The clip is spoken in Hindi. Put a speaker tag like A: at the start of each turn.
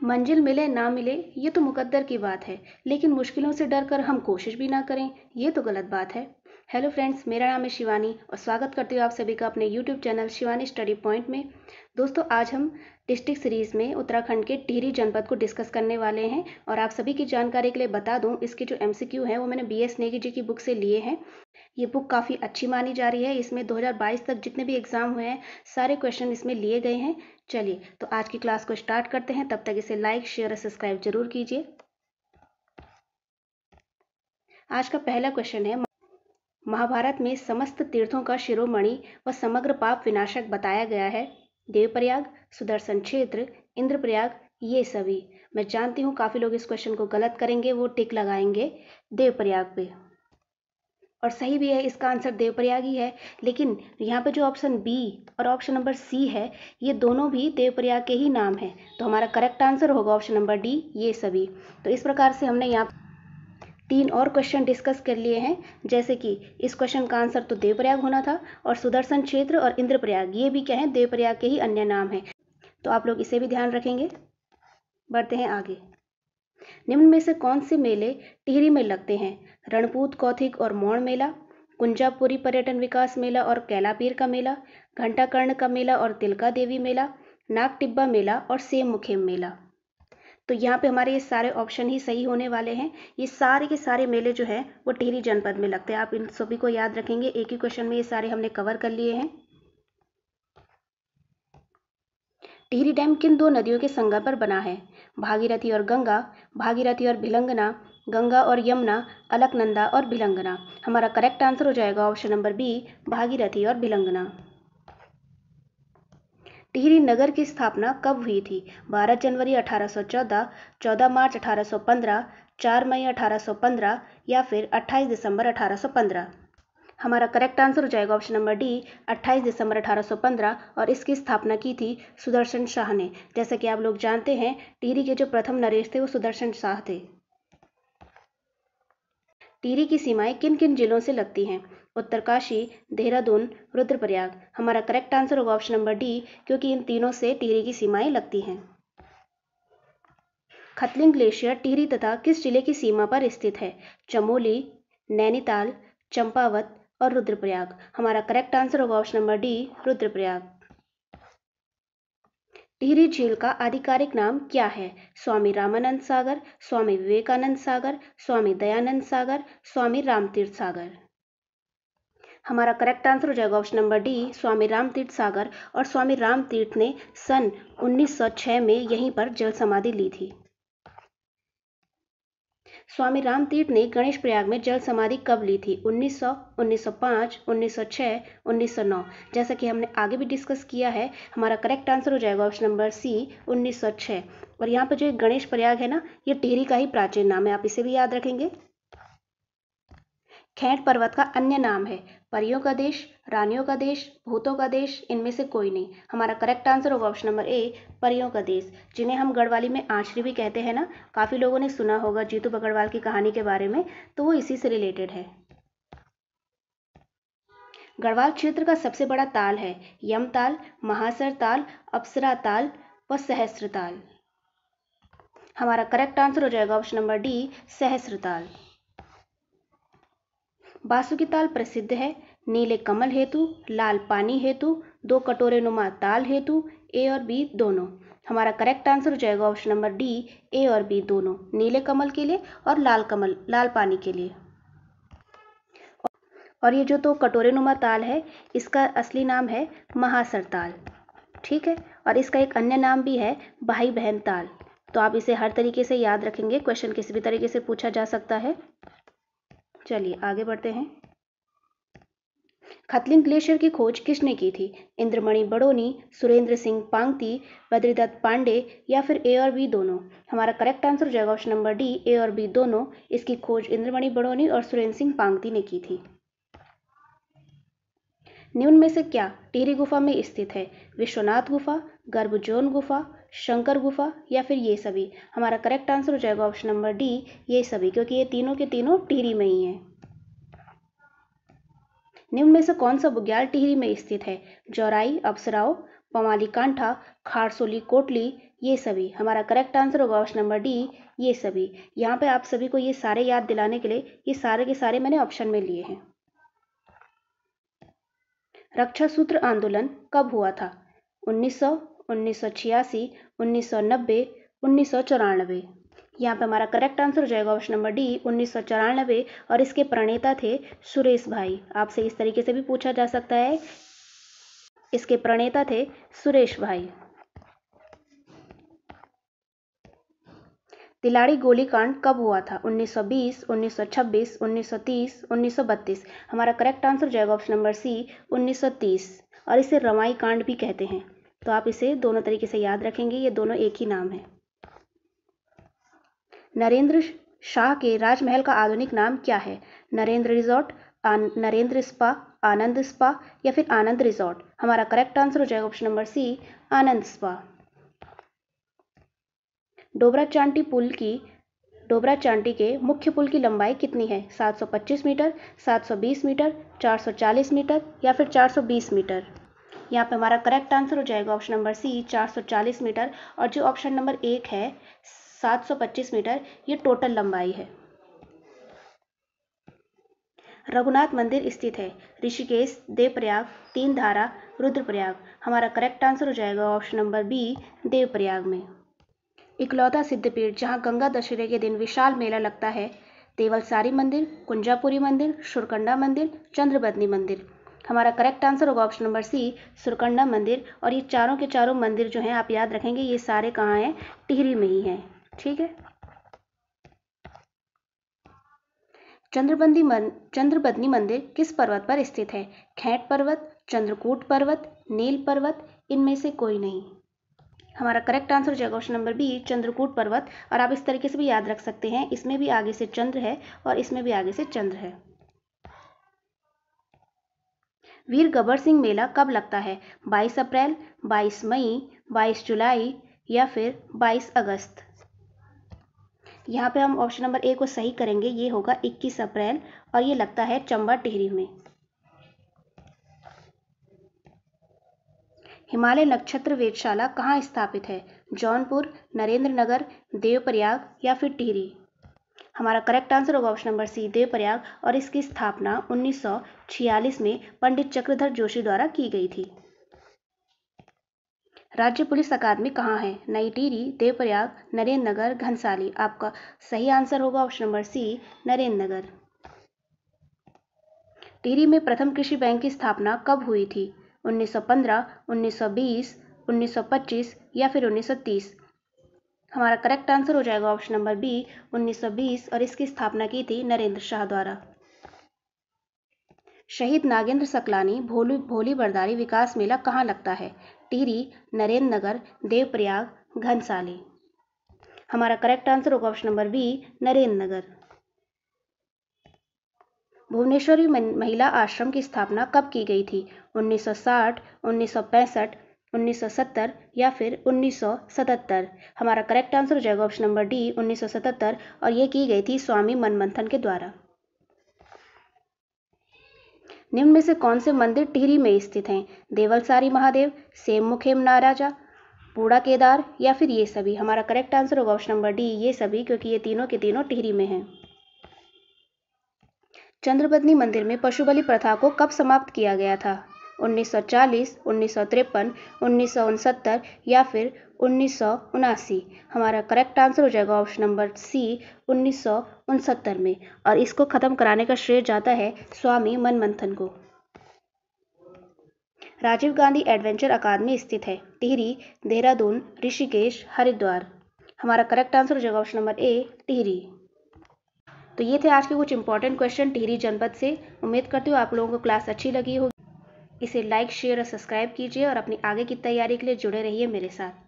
A: मंजिल मिले ना मिले ये तो मुकद्दर की बात है, लेकिन मुश्किलों से डर कर हम कोशिश भी ना करें ये तो गलत बात है। हेलो फ्रेंड्स, मेरा नाम है शिवानी और स्वागत करती हूँ आप सभी का अपने YouTube channel Shivani study point में। दोस्तों, आज हम डिस्ट्रिक्ट सीरीज़ में उत्तराखंड के टिहरी जनपद को डिस्कस करने वाले हैं और आप सभी की जानकारी के लिए बता दूं, इसके जो MCQ हैं वो मैंने BS नेगी जी की बुक से लिए हैं। ये बुक काफ़ी अच्छी मानी जा रही है। इसमें 2022 तक जितने भी एग्ज़ाम हुए हैं सारे क्वेश्चन इसमें लिए गए हैं। चलिए तो आज की क्लास को स्टार्ट करते हैं। तब तक इसे लाइक, शेयर और सब्सक्राइब जरूर कीजिए। आज का पहला क्वेश्चन है, महाभारत में समस्त तीर्थों का शिरोमणि व समग्र पाप विनाशक बताया गया है। देवप्रयाग, सुदर्शन क्षेत्र, इंद्रप्रयाग, ये सभी। मैं जानती हूँ काफ़ी लोग इस क्वेश्चन को गलत करेंगे, वो टिक लगाएंगे देवप्रयाग पे, और सही भी है, इसका आंसर देवप्रयाग ही है। लेकिन यहाँ पे जो ऑप्शन बी और ऑप्शन नंबर सी है, ये दोनों भी देवप्रयाग के ही नाम हैं, तो हमारा करेक्ट आंसर होगा ऑप्शन नंबर डी, ये सभी। तो इस प्रकार से हमने यहाँ 3 और क्वेश्चन डिस्कस कर लिए हैं, जैसे कि इस क्वेश्चन का आंसर तो देवप्रयाग होना था, और सुदर्शन क्षेत्र और इंद्रप्रयाग ये भी क्या है, देवप्रयाग के ही अन्य नाम हैं। तो आप लोग इसे भी ध्यान रखेंगे। बढ़ते हैं आगे। निम्न में से कौन से मेले टिहरी में लगते हैं? रणपूत, कौथिग और मौड़ मेला, कुंजापुरी पर्यटन विकास मेला और कैलापीर का मेला, घंटाकर्ण का मेला और तिलका देवी मेला, नाग टिब्बा मेला और सेम मुखेम मेला। तो यहाँ पे हमारे ये सारे ऑप्शन ही सही होने वाले हैं। ये सारे के सारे मेले जो हैं वो टिहरी जनपद में लगते हैं। आप इन सभी को याद रखेंगे, एक ही क्वेश्चन में ये सारे हमने कवर कर लिए हैं। टिहरी डैम किन 2 नदियों के संगम पर बना है? भागीरथी और गंगा, भागीरथी और भिलंगना, गंगा और यमुना, अलकनंदा और भिलंगना। हमारा करेक्ट आंसर हो जाएगा ऑप्शन नंबर बी, भागीरथी और भिलंगना। टिहरी नगर की स्थापना कब हुई थी? 12 जनवरी 1814, 14 मार्च 1815, 4 मई 1815 या फिर 28 दिसंबर 1815। हमारा करेक्ट आंसर हो जाएगा ऑप्शन नंबर डी, 28 दिसंबर 1815, और इसकी स्थापना की थी सुदर्शन शाह ने। जैसा कि आप लोग जानते हैं, टिहरी के जो प्रथम नरेश थे वो सुदर्शन शाह थे। टिहरी की सीमाएं किन किन जिलों से लगती हैं? उत्तरकाशी, देहरादून, रुद्रप्रयाग। हमारा करेक्ट आंसर होगा ऑप्शन नंबर डी, क्योंकि इन तीनों से टिहरी की सीमाएं लगती हैं। खतलिंग ग्लेशियर टिहरी तथा किस जिले की सीमा पर स्थित है? चमोली, नैनीताल, चंपावत और रुद्रप्रयाग। हमारा करेक्ट आंसर होगा option number D, Rudraprayag. Tehri झील का आधिकारिक नाम क्या है? स्वामी रामानंद सागर, स्वामी विवेकानंद सागर, स्वामी दयानंद सागर, स्वामी रामतीर्थ सागर। हमारा करेक्ट आंसर हो जाएगा ऑप्शन नंबर डी, स्वामी रामतीर्थ सागर। और स्वामी रामतीर्थ ने सन 1906 में यहीं पर जल समाधि ली थी। स्वामी रामतीर्थ ने गणेश प्रयाग में जल समाधि कब ली थी? 1900, 1905, 1906, 1909। जैसा कि हमने आगे भी डिस्कस किया है, हमारा करेक्ट आंसर हो जाएगा ऑप्शन नंबर सी, 1906। और यहाँ पर जो गणेश प्रयाग है ना, ये टिहरी का ही प्राचीन नाम है, आप इसे भी याद रखेंगे। खैट पर्वत का अन्य नाम है? परियों का देश, रानियों का देश, भूतों का देश, इनमें से कोई नहीं। हमारा करेक्ट आंसर होगा ऑप्शन नंबर ए, परियों का देश, जिन्हें हम गढ़वाली में आंचरी भी कहते हैं ना। काफ़ी लोगों ने सुना होगा जीतू बगड़वाल की कहानी के बारे में, तो वो इसी से रिलेटेड है। गढ़वाल क्षेत्र का सबसे बड़ा ताल है? यमताल, महासर ताल, अप्सरा ताल व सहस्त्र ताल। हमारा करेक्ट आंसर हो जाएगा ऑप्शन नंबर डी, सहस्त्र ताल। बासुकी ताल प्रसिद्ध है? नीले कमल हेतु, लाल पानी हेतु, 2 कटोरे नुमा ताल हेतु, ए और बी दोनों। हमारा करेक्ट आंसर हो जाएगा ऑप्शन नंबर डी, ए और बी दोनों, नीले कमल के लिए और लाल पानी के लिए। और ये जो 2 कटोरे नुमा ताल है, इसका असली नाम है महासर ताल, ठीक है। और इसका एक अन्य नाम भी है भाई बहन ताल। तो आप इसे हर तरीके से याद रखेंगे, क्वेश्चन किसी भी तरीके से पूछा जा सकता है। चलिए आगे बढ़ते हैं। खतलिंग ग्लेशियर की खोज किसने की थी? इंद्रमणि बड़ोनी, सुरेंद्र सिंह पांगती, बद्रीदत्त पांडे या फिर ए और बी दोनों। हमारा करेक्ट आंसर हो जाएगा ऑप्शन नंबर डी, ए और बी दोनों। इसकी खोज इंद्रमणि बड़ोनी और सुरेंद्र सिंह पांगती ने की थी। निम्न में से क्या टिहरी गुफा में स्थित है? विश्वनाथ गुफा, गर्भजोन गुफा, शंकर गुफा या फिर ये सभी। हमारा करेक्ट आंसर हो जाएगा ऑप्शन नंबर डी, ये सभी, क्योंकि ये तीनों के तीनों टिहरी में ही हैं। निम्न में से कौन सा बुग्याल टिहरी में स्थित है? जौराई, अप्सराओं, पमाली कांठा, खारसोली कोटली, ये सभी। हमारा करेक्ट आंसर होगा ऑप्शन नंबर डी, ये सभी। यहाँ पे आप सभी को ये सारे याद दिलाने के लिए ये सारे के सारे मैंने ऑप्शन में लिए हैं। रक्षा सूत्र आंदोलन कब हुआ था? 1900, 1986, 1990, 1994। यहाँ पे हमारा करेक्ट आंसर हो जाएगा ऑप्शन नंबर डी, 1994। और इसके प्रणेता थे सुरेश भाई। आपसे इस तरीके से भी पूछा जा सकता है, इसके प्रणेता थे सुरेश भाई। तिलाड़ी गोलीकांड कब हुआ था? 1920, 1926, 1930, 1932। हमारा करेक्ट आंसर जाएगा ऑप्शन नंबर सी, 1930। और इसे रमाई कांड भी कहते हैं। तो आप इसे दोनों तरीके से याद रखेंगे, ये दोनों एक ही नाम है। नरेंद्र शाह के राजमहल का आधुनिक नाम क्या है? नरेंद्र रिजॉर्ट, नरेंद्र स्पा, आनंद स्पा या फिर आनंद रिजॉर्ट। हमारा करेक्ट आंसर हो जाएगा ऑप्शन नंबर सी, आनंद स्पा। डोबरा चांटी के मुख्य पुल की लंबाई कितनी है? 725 मीटर, 720 मीटर, 440 मीटर या फिर 420 मीटर। यहाँ पे हमारा करेक्ट आंसर हो जाएगा ऑप्शन नंबर सी, 440 मीटर। और जो ऑप्शन नंबर 1 है 725 मीटर, ये टोटल लंबाई है। रघुनाथ मंदिर स्थित है ऋषिकेश, देवप्रयाग, तीनधारा, रुद्रप्रयाग। हमारा करेक्ट आंसर हो जाएगा ऑप्शन नंबर बी, देवप्रयाग में। इकलौता सिद्धपीठ जहां गंगा दशहरे के दिन विशाल मेला लगता है? देवलसारी मंदिर, कुंजापुरी मंदिर, सुरकंडा मंदिर, चंद्रबदनी मंदिर। हमारा करेक्ट आंसर होगा ऑप्शन नंबर सी, सुरकंडा मंदिर। और ये चारों के चारों मंदिर जो हैं आप याद रखेंगे, ये सारे कहाँ हैं? टिहरी में ही हैं। ठीक है। चंद्रबदनी मंदिर किस पर्वत पर स्थित है? खैट पर्वत, चंद्रकूट पर्वत, नील पर्वत, इनमें से कोई नहीं। हमारा करेक्ट आंसर हो जाएगा ऑप्शन नंबर बी, चंद्रकूट पर्वत। और आप इस तरीके से भी याद रख सकते हैं, इसमें भी आगे से चंद्र है और इसमें भी आगे से चंद्र है। वीर गबर सिंह मेला कब लगता है? 22 अप्रैल, 22 मई, 22 जुलाई या फिर 22 अगस्त। यहाँ पे हम ऑप्शन नंबर ए को सही करेंगे, ये होगा 21 अप्रैल और ये लगता है चंबा टिहरी में। हिमालय नक्षत्र वेधशाला कहाँ स्थापित है? जौनपुर, नरेंद्र नगर, देवप्रयाग या फिर टिहरी। हमारा करेक्ट आंसर होगा ऑप्शन नंबर सी, देवप्रयाग। और इसकी स्थापना 1946 में पंडित चक्रधर जोशी द्वारा की गई थी। राज्य पुलिस अकादमी कहाँ है? नई टिहरी, देवप्रयाग, नरेंद्र नगर, घनसाली। आपका सही आंसर होगा option number C, Narendra Nagar. Tehri में प्रथम कृषि बैंक की स्थापना कब हुई थी? 1915, 1920, 1925 या फिर 1930। हमारा करेक्ट आंसर हो जाएगा ऑप्शन नंबर बी, 1920। और इसकी स्थापना की थी नरेंद्र शाह द्वारा। शहीद नागेंद्र सकलानी भोली बरदारी विकास मेला कहाँ लगता है? टिहरी, नरेंद्र नगर, देवप्रयाग, घनसाली। हमारा करेक्ट आंसर होगा option number B, Narendra Nagar. Bhuvaneshwari महिला आश्रम की स्थापना कब की गई थी? 1960, 1965, 1970 या फिर 1977। हमारा करेक्ट आंसर हो जाएगा ऑप्शन नंबर डी, 1977। और ये की गई थी स्वामी मनमंथन के द्वारा। निम्न में से कौन से मंदिर टिहरी में स्थित हैं? देवलसारी महादेव, सेममुखेम नाराजा, बूढ़ा केदार या फिर ये सभी। हमारा करेक्ट आंसर होगा ऑप्शन नंबर डी, ये सभी, क्योंकि ये तीनों के तीनों टिहरी में हैं। चंद्रबदनी मंदिर में पशु बलि प्रथा को कब समाप्त किया गया था? 1940, 1953, 1969 या फिर 1979। हमारा करेक्ट आंसर हो जाएगा ऑप्शन नंबर सी, 1969 में। और इसको खत्म कराने का श्रेय जाता है स्वामी मनमंथन को। राजीव गांधी एडवेंचर अकादमी स्थित है टिहरी, देहरादून, ऋषिकेश, हरिद्वार। हमारा करेक्ट आंसर हो जाएगा ऑप्शन नंबर ए, टिहरी। तो ये थे आज के कुछ इंपॉर्टेंट क्वेश्चन टिहरी जनपद से। उम्मीद करती हूँ आप लोगों को क्लास अच्छी लगी होगी। इसे लाइक, शेयर और सब्सक्राइब कीजिए और अपनी आगे की तैयारी के लिए जुड़े रहिए मेरे साथ।